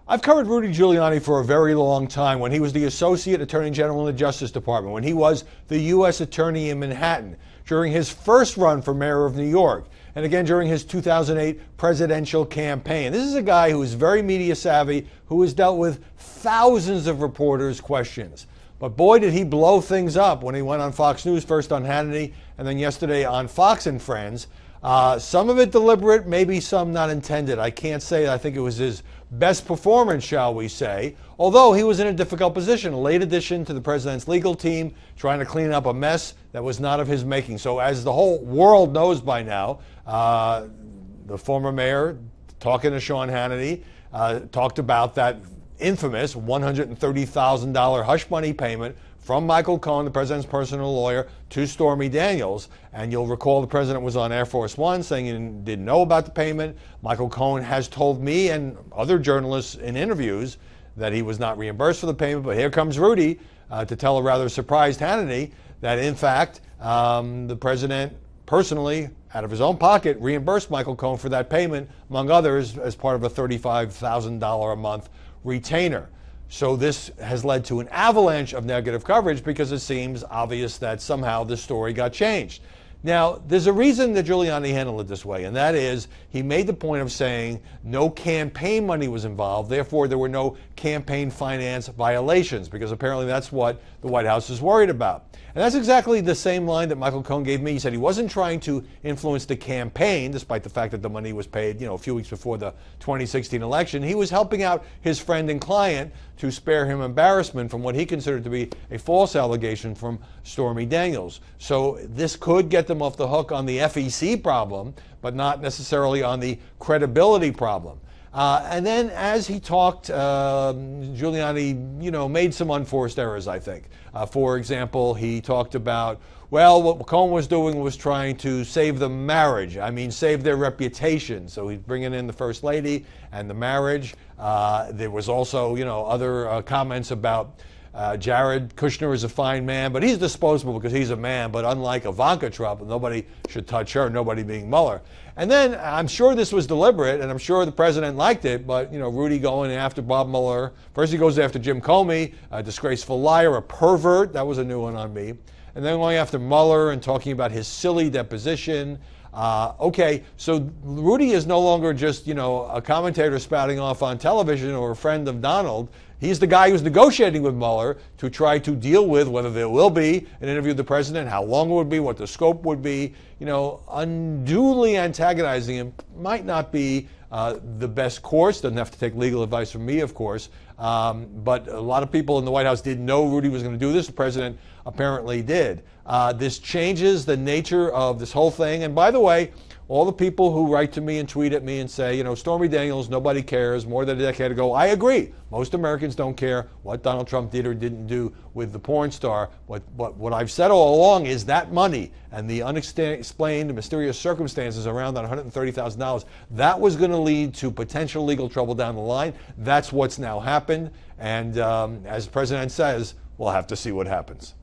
I've covered Rudy Giuliani for a very long time, when he was the Associate Attorney General in the Justice Department, when he was the U.S. Attorney in Manhattan, during his first run for mayor of New York, and again during his 2008 presidential campaign. This is a guy who is very media savvy, who has dealt with thousands of reporters' questions. But boy, did he blow things up when he went on Fox News, first on Hannity, and then yesterday on Fox and Friends. Some of it deliberate, maybe some not intended. I can't say. I think it was his best performance, shall we say, although he was in a difficult position, a late addition to the president's legal team, trying to clean up a mess that was not of his making. So as the whole world knows by now, the former mayor, talking to Sean Hannity, talked about that infamous $130,000 hush money payment from Michael Cohen, the president's personal lawyer, to Stormy Daniels. And you'll recall the president was on Air Force One saying he didn't know about the payment. Michael Cohen has told me and other journalists in interviews that he was not reimbursed for the payment. But here comes Rudy to tell a rather surprised Hannity that, in fact, the president personally, out of his own pocket, reimbursed Michael Cohen for that payment, among others, as part of a $35,000 a month retainer. So this has led to an avalanche of negative coverage because it seems obvious that somehow the story got changed. Now, there's a reason that Giuliani handled it this way, and that is he made the point of saying no campaign money was involved, therefore there were no campaign finance violations, because apparently that's what the White House is worried about. And that's exactly the same line that Michael Cohen gave me. He said he wasn't trying to influence the campaign, despite the fact that the money was paid, a few weeks before the 2016 election. He was helping out his friend and client to spare him embarrassment from what he considered to be a false allegation from Stormy Daniels. So this could get them off the hook on the FEC problem, but not necessarily on the credibility problem. And then as he talked, Giuliani, made some unforced errors, I think. For example, he talked about, well, what Cohen was doing was trying to save the marriage. Save their reputation. So he's bringing in the First Lady and the marriage. There was also, other comments about Jared Kushner is a fine man, but he's disposable because he's a man. But unlike Ivanka Trump, nobody should touch her, nobody being Mueller. And then I'm sure this was deliberate, and I'm sure the president liked it, but, Rudy going after Bob Mueller. First he goes after Jim Comey, a disgraceful liar, a pervert. That was a new one on me. And then going after Mueller and talking about his silly deposition. Okay, so Rudy is no longer just, a commentator spouting off on television or a friend of Donald. He's the guy who's negotiating with Mueller to try to deal with whether there will be an interview with the president, how long it would be, what the scope would be. Unduly antagonizing him might not be the best course. Doesn't have to take legal advice from me, of course. But a lot of people in the White House didn't know Rudy was going to do this. The president apparently did. This changes the nature of this whole thing. And by the way, all the people who write to me and tweet at me and say, Stormy Daniels, nobody cares, more than a decade ago, I agree. Most Americans don't care what Donald Trump did or didn't do with the porn star. What I've said all along is that money and the unexplained mysterious circumstances around that $130,000, that was going to lead to potential legal trouble down the line. That's what's now happened. And as the president says, we'll have to see what happens.